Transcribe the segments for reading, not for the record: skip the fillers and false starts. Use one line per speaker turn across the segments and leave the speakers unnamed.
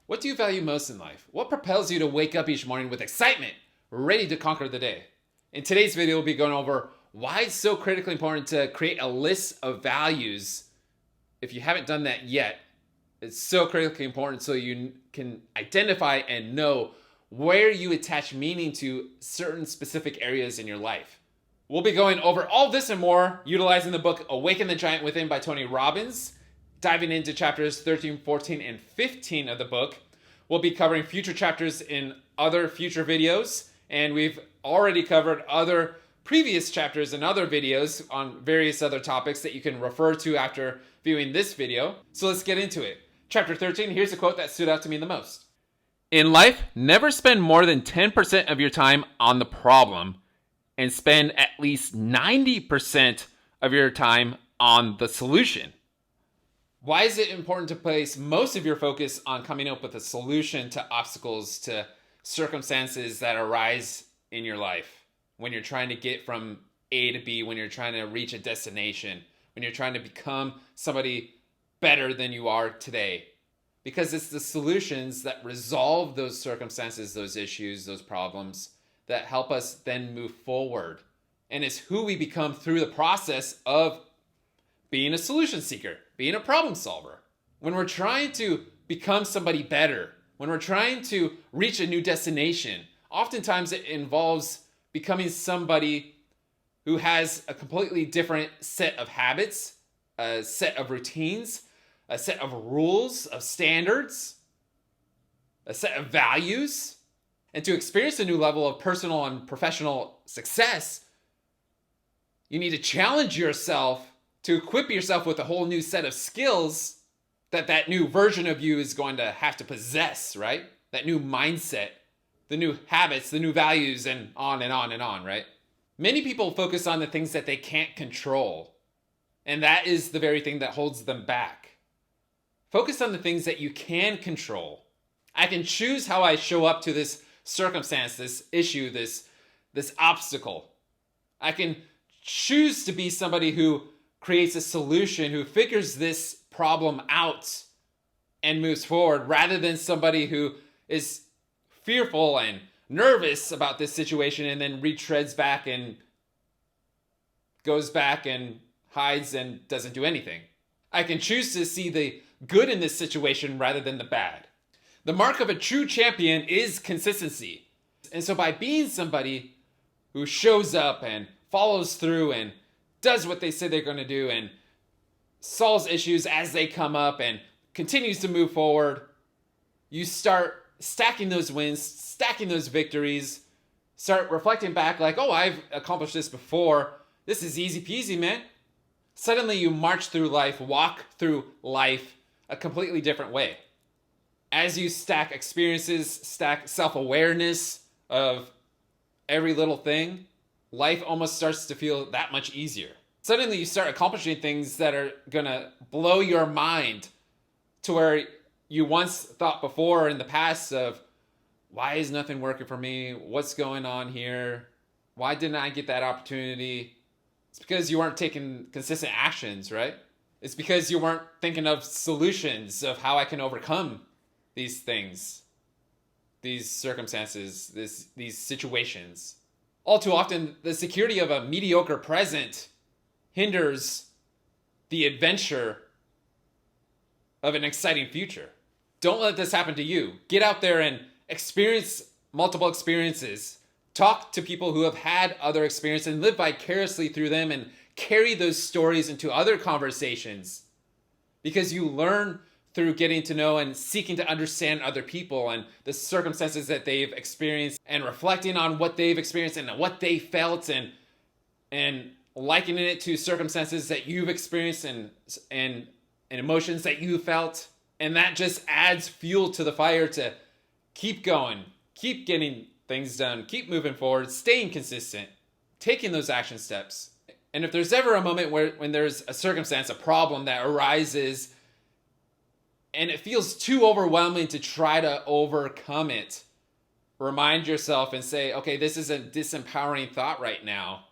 What do you value most in life? What propels you to wake up each morning with excitement, ready to conquer the day? In today's video, we'll be going over why it's so critically important to create a list of values. If you haven't done that yet, it's so critically important so you can identify and know where you attach meaning to certain specific areas in your life. We'll be going over all this and more utilizing the book Awaken the Giant Within by Tony Robbins, diving into chapters 13, 14, and 15 of the book. We'll be covering future chapters in other future videos, and we've already covered other previous chapters and other videos on various other topics that you can refer to after viewing this video. So let's get into it. Chapter 13, here's a quote that stood out to me the most. In life, never spend more than 10% of your time on the problem and spend at least 90% of your time on the solution. Why is it important to place most of your focus on coming up with a solution to obstacles, to circumstances that arise in your life? When you're trying to get from A to B, when you're trying to reach a destination, when you're trying to become somebody better than you are today. Because it's the solutions that resolve those circumstances, those issues, those problems that help us then move forward. And it's who we become through the process of being a solution seeker, being a problem solver. When we're trying to become somebody better, when we're trying to reach a new destination, oftentimes it involves becoming somebody who has a completely different set of habits, a set of routines, a set of rules, of standards, a set of values. And to experience a new level of personal and professional success, you need to challenge yourself to equip yourself with a whole new set of skills that new version of you is going to have to possess, right? That new mindset, the new habits, the new values, and on and on and on, right? Many people focus on the things that they can't control, and that is the very thing that holds them back. Focus on the things that you can control. I can choose how I show up to this circumstance, this issue, this obstacle. I can choose to be somebody who creates a solution, who figures this problem out and moves forward, rather than somebody who is fearful and nervous about this situation and then retreads back and goes back and hides and doesn't do anything. I can choose to see the good in this situation rather than the bad. The mark of a true champion is consistency. And so by being somebody who shows up and follows through and does what they say they're going to do and solves issues as they come up and continues to move forward, you start stacking those wins, stacking those victories, start reflecting back like, oh, I've accomplished this before. This is easy peasy, man. Suddenly you march through life, walk through life a completely different way. As you stack experiences, stack self-awareness of every little thing, life almost starts to feel that much easier. Suddenly you start accomplishing things that are gonna blow your mind to where you once thought before in the past of, why is nothing working for me? What's going on here? Why didn't I get that opportunity? It's because you weren't taking consistent actions, right? It's because you weren't thinking of solutions of how I can overcome these things, these circumstances, these situations. All too often, the security of a mediocre present hinders the adventure of an exciting future. Don't let this happen to you. Get out there and experience multiple experiences. Talk to people who have had other experiences and live vicariously through them and carry those stories into other conversations. Because you learn through getting to know and seeking to understand other people and the circumstances that they've experienced and reflecting on what they've experienced and what they felt and likening it to circumstances that you've experienced and emotions that you felt. And that just adds fuel to the fire to keep going, keep getting things done, keep moving forward, staying consistent, taking those action steps. And if there's ever a moment when there's a circumstance, a problem that arises and it feels too overwhelming to try to overcome it, remind yourself and say, okay, this is a disempowering thought right now.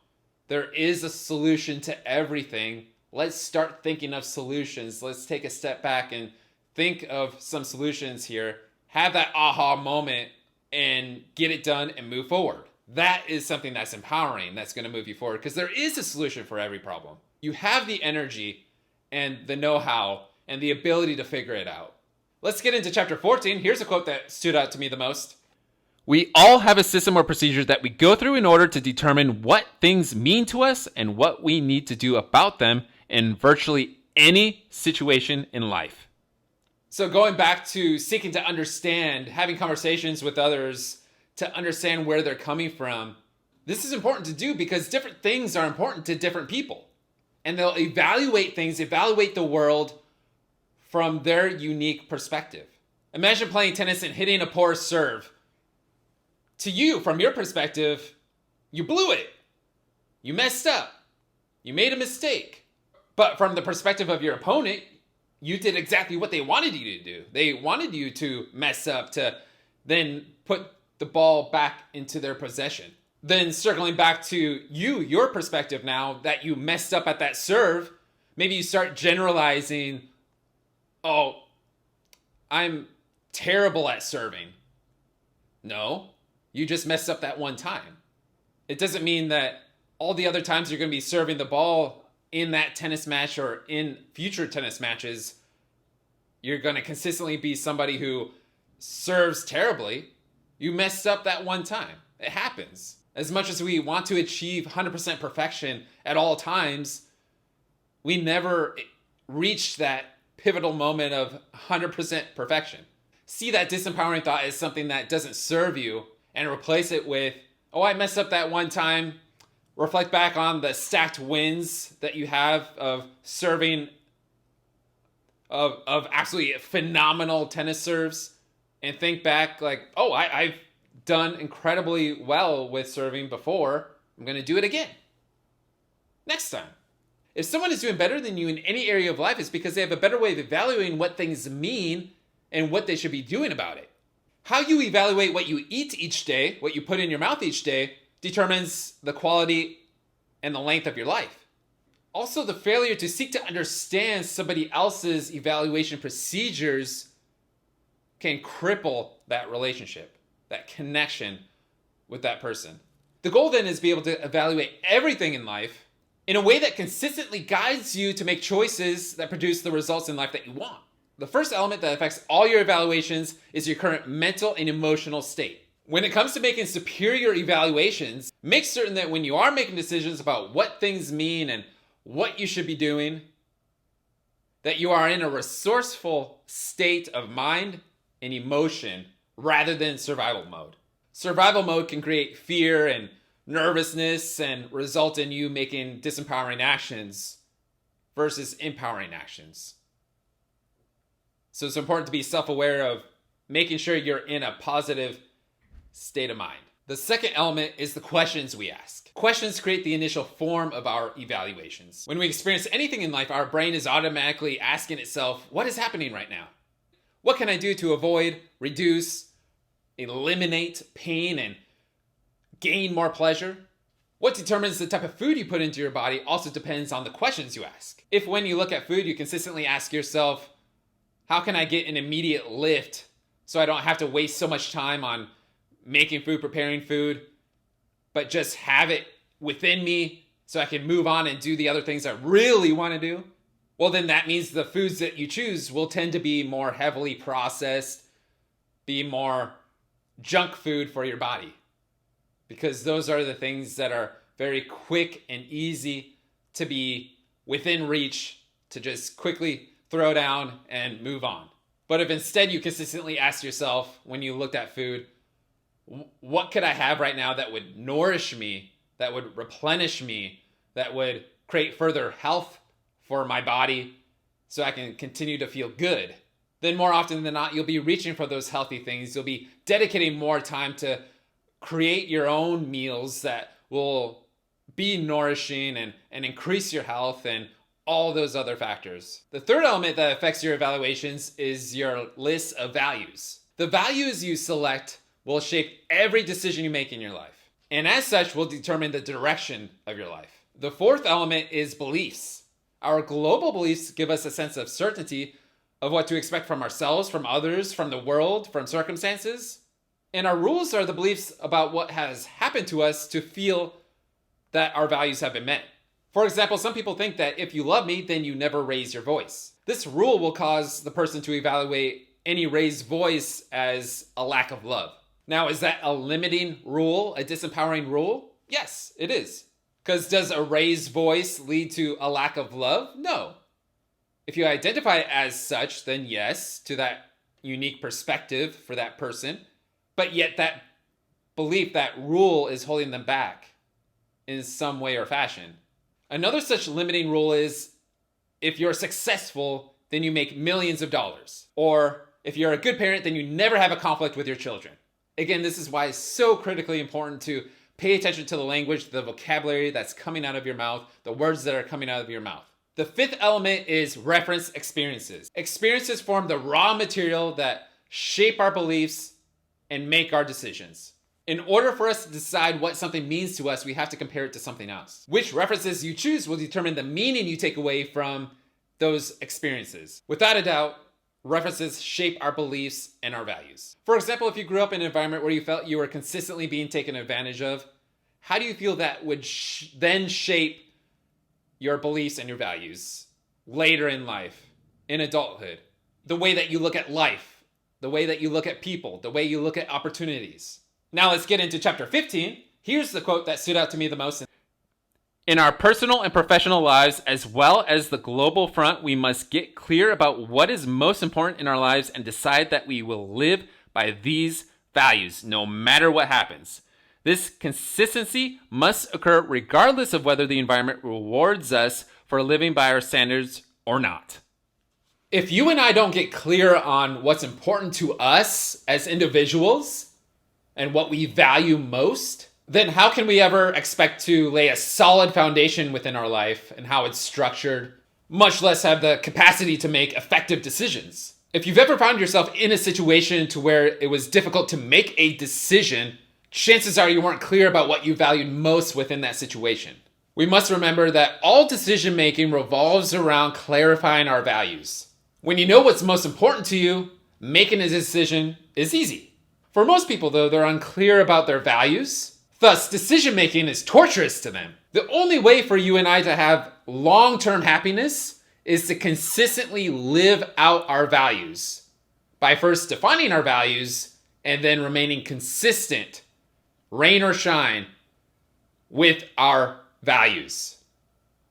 There is a solution to everything. Let's start thinking of solutions. Let's take a step back and think of some solutions here have that aha moment and get it done and move forward. That is something that's empowering, that's going to move you forward, because there is a solution for every problem. You have the energy and the know-how and the ability to figure it out. Let's get into chapter 14. Here's a quote that stood out to me the most. We all have a system or procedure that we go through in order to determine what things mean to us and what we need to do about them in virtually any situation in life. So going back to seeking to understand, having conversations with others to understand where they're coming from, this is important to do because different things are important to different people. And they'll evaluate things, evaluate the world from their unique perspective. Imagine playing tennis and hitting a poor serve. To you, from your perspective, you blew it. You messed up. You made a mistake. But from the perspective of your opponent, you did exactly what they wanted you to do. They wanted you to mess up, to then put the ball back into their possession. Then circling back to you, your perspective now that you messed up at that serve, maybe you start generalizing, oh, I'm terrible at serving. No, you just messed up that one time. It doesn't mean that all the other times you're going to be serving the ball in that tennis match or in future tennis matches, you're going to consistently be somebody who serves terribly. You messed up that one time. It happens. As much as we want to achieve 100% perfection at all times, we never reach that pivotal moment of 100% perfection. See that disempowering thought as something that doesn't serve you and replace it with, oh, I messed up that one time. Reflect back on the stacked wins that you have of serving of absolutely phenomenal tennis serves, and think back like, oh, I've done incredibly well with serving before. I'm going to do it again next time. If someone is doing better than you in any area of life, it's because they have a better way of evaluating what things mean and what they should be doing about it. How you evaluate what you eat each day, what you put in your mouth each day, determines the quality and the length of your life. Also, the failure to seek to understand somebody else's evaluation procedures can cripple that relationship, that connection with that person. The goal then is to be able to evaluate everything in life in a way that consistently guides you to make choices that produce the results in life that you want. The first element that affects all your evaluations is your current mental and emotional state. When it comes to making superior evaluations, make certain that when you are making decisions about what things mean and what you should be doing, that you are in a resourceful state of mind and emotion rather than survival mode. Survival mode can create fear and nervousness and result in you making disempowering actions versus empowering actions. So it's important to be self-aware of making sure you're in a positive state of mind. The second element is the questions we ask. Questions create the initial form of our evaluations. When we experience anything in life, our brain is automatically asking itself, what is happening right now? What can I do to avoid, reduce, eliminate pain and gain more pleasure? What determines the type of food you put into your body also depends on the questions you ask. If when you look at food, you consistently ask yourself, how can I get an immediate lift so I don't have to waste so much time on making food, preparing food, but just have it within me so I can move on and do the other things I really want to do? Well, then that means the foods that you choose will tend to be more heavily processed, be more junk food for your body, because those are the things that are very quick and easy to be within reach to just quickly throw down and move on. But if instead you consistently ask yourself when you looked at food, what could I have right now that would nourish me, that would replenish me, that would create further health for my body so I can continue to feel good? Then more often than not, you'll be reaching for those healthy things. You'll be dedicating more time to create your own meals that will be nourishing and increase your health and all those other factors. The third element that affects your evaluations is your list of values. The values you select will shape every decision you make in your life, and as such will determine the direction of your life. The fourth element is beliefs. Our global beliefs give us a sense of certainty, of what to expect from ourselves, from others, from the world, from circumstances. And our rules are the beliefs about what has happened to us to feel that our values have been met. For example, some people think that if you love me, then you never raise your voice. This rule will cause the person to evaluate any raised voice as a lack of love. Now, is that a limiting rule, a disempowering rule? Yes, it is. Because does a raised voice lead to a lack of love? No. If you identify it as such, then yes, to that unique perspective for that person. But yet that belief, that rule is holding them back in some way or fashion. Another such limiting rule is if you're successful, then you make millions of dollars. Or if you're a good parent, then you never have a conflict with your children. Again, this is why it's so critically important to pay attention to the language, the vocabulary that's coming out of your mouth, the words that are coming out of your mouth. The fifth element is reference experiences. Experiences form the raw material that shape our beliefs and make our decisions. In order for us to decide what something means to us, we have to compare it to something else. Which references you choose will determine the meaning you take away from those experiences. Without a doubt, references shape our beliefs and our values. For example, if you grew up in an environment where you felt you were consistently being taken advantage of, how do you feel that would then shape your beliefs and your values later in life, in adulthood? The way that you look at life, the way that you look at people, the way you look at opportunities. Now let's get into chapter 15. Here's the quote that stood out to me the most. In our personal and professional lives, as well as the global front, we must get clear about what is most important in our lives and decide that we will live by these values, no matter what happens. This consistency must occur regardless of whether the environment rewards us for living by our standards or not. If you and I don't get clear on what's important to us as individuals and what we value most, then how can we ever expect to lay a solid foundation within our life and how it's structured, much less have the capacity to make effective decisions? If you've ever found yourself in a situation to where it was difficult to make a decision, chances are you weren't clear about what you valued most within that situation. We must remember that all decision making revolves around clarifying our values. When you know what's most important to you, making a decision is easy. For most people, though, they're unclear about their values. Thus, decision-making is torturous to them. The only way for you and I to have long-term happiness is to consistently live out our values by first defining our values and then remaining consistent, rain or shine, with our values,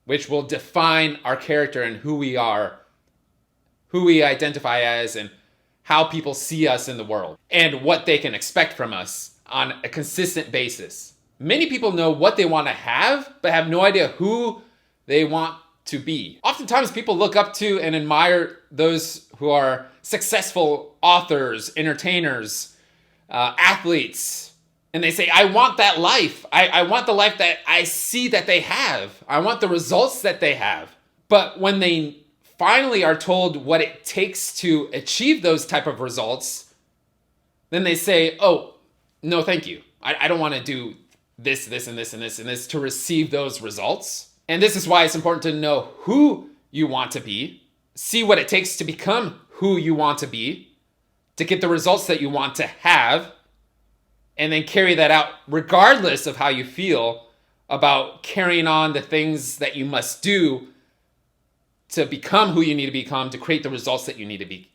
which will define our character and who we are, who we identify as, and how people see us in the world, and what they can expect from us on a consistent basis. Many people know what they want to have, but have no idea who they want to be. Oftentimes people look up to and admire those who are successful authors, entertainers, athletes, and they say, I want that life. I want the life that I see that they have. I want the results that they have. But when they finally are told what it takes to achieve those type of results, then they say, oh, no, thank you. I don't want to do this, and this to receive those results. And this is why it's important to know who you want to be, see what it takes to become who you want to be, to get the results that you want to have, and then carry that out regardless of how you feel about carrying on the things that you must do to become who you need to become, to create the results that you need to be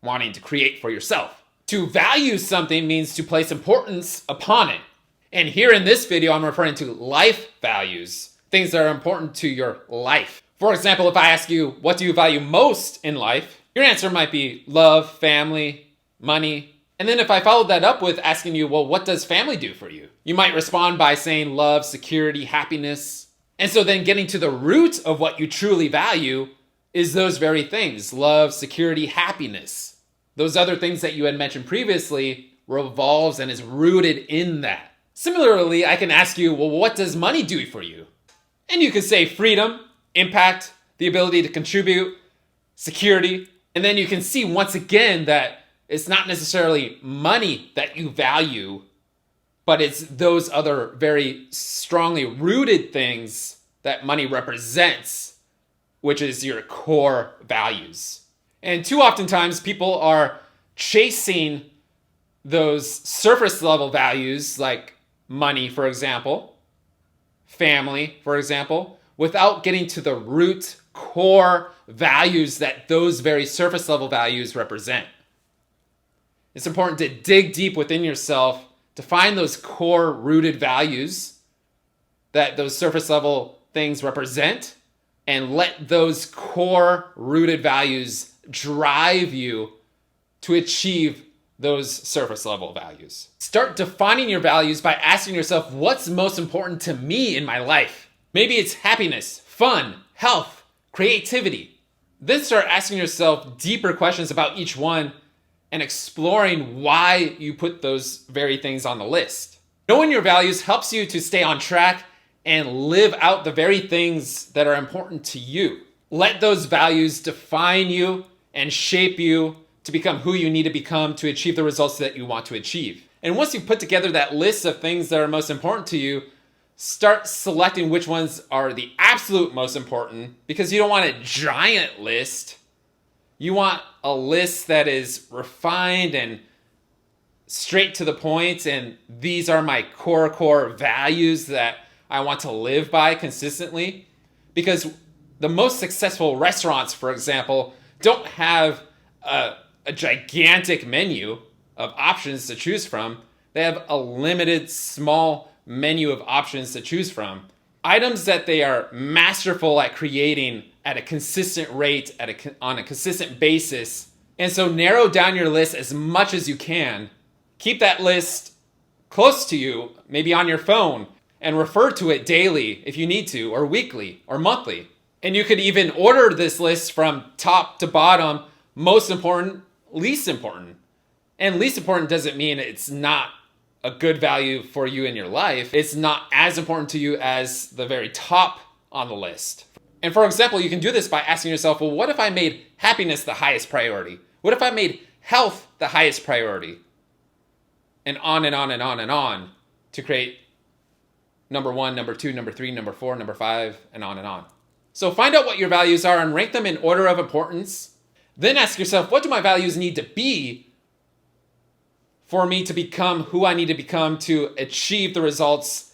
wanting to create for yourself. To value something means to place importance upon it. And here in this video, I'm referring to life values, things that are important to your life. For example, if I ask you, what do you value most in life? Your answer might be love, family, money. And then if I followed that up with asking you, well, what does family do for you? You might respond by saying love, security, happiness. And so then getting to the root of what you truly value is those very things: love, security, happiness. Those other things that you had mentioned previously revolves and is rooted in that. Similarly, I can ask you, well, what does money do for you? And you can say freedom, impact, the ability to contribute, security. And then you can see once again that it's not necessarily money that you value, but it's those other very strongly rooted things that money represents, which is your core values. And too oftentimes people are chasing those surface level values like money, for example, family, for example, without getting to the root core values that those very surface level values represent. It's important to dig deep within yourself to find those core rooted values that those surface level things represent, and let those core rooted values drive you to achieve those surface level values. Start defining your values by asking yourself, what's most important to me in my life? Maybe it's happiness, fun, health, creativity. Then start asking yourself deeper questions about each one and exploring why you put those very things on the list. Knowing your values helps you to stay on track and live out the very things that are important to you. Let those values define you and shape you to become who you need to become to achieve the results that you want to achieve. And once you've put together that list of things that are most important to you, start selecting which ones are the absolute most important, because you don't want a giant list. You want a list that is refined and straight to the point, and these are my core values that I want to live by consistently. Because the most successful restaurants, for example, don't have a gigantic menu of options to choose from. They have a limited small menu of options to choose from. Items that they are masterful at creating at a consistent rate, on a consistent basis. And so narrow down your list as much as you can. Keep that list close to you, maybe on your phone, and refer to it daily if you need to, or weekly, or monthly. And you could even order this list from top to bottom, most important, least important. And least important doesn't mean it's not a good value for you in your life. It's not as important to you as the very top on the list. And for example, you can do this by asking yourself, well, what if I made happiness the highest priority? What if I made health the highest priority? And on and on and on and on to create number 1, number 2, number 3, number 4, number 5, and on and on. So find out what your values are and rank them in order of importance. Then ask yourself, what do my values need to be for me to become who I need to become to achieve the results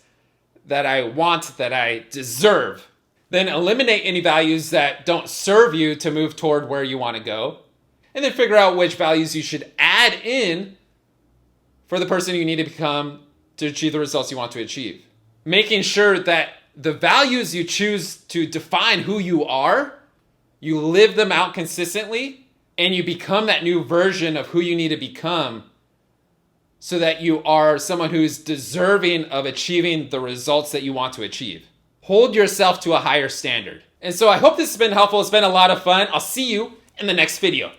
that I want, that I deserve? Then eliminate any values that don't serve you to move toward where you want to go. And then figure out which values you should add in for the person you need to become to achieve the results you want to achieve. Making sure that the values you choose to define who you are, you live them out consistently, and you become that new version of who you need to become so that you are someone who's deserving of achieving the results that you want to achieve. Hold yourself to a higher standard. And so I hope this has been helpful. It's been a lot of fun. I'll see you in the next video.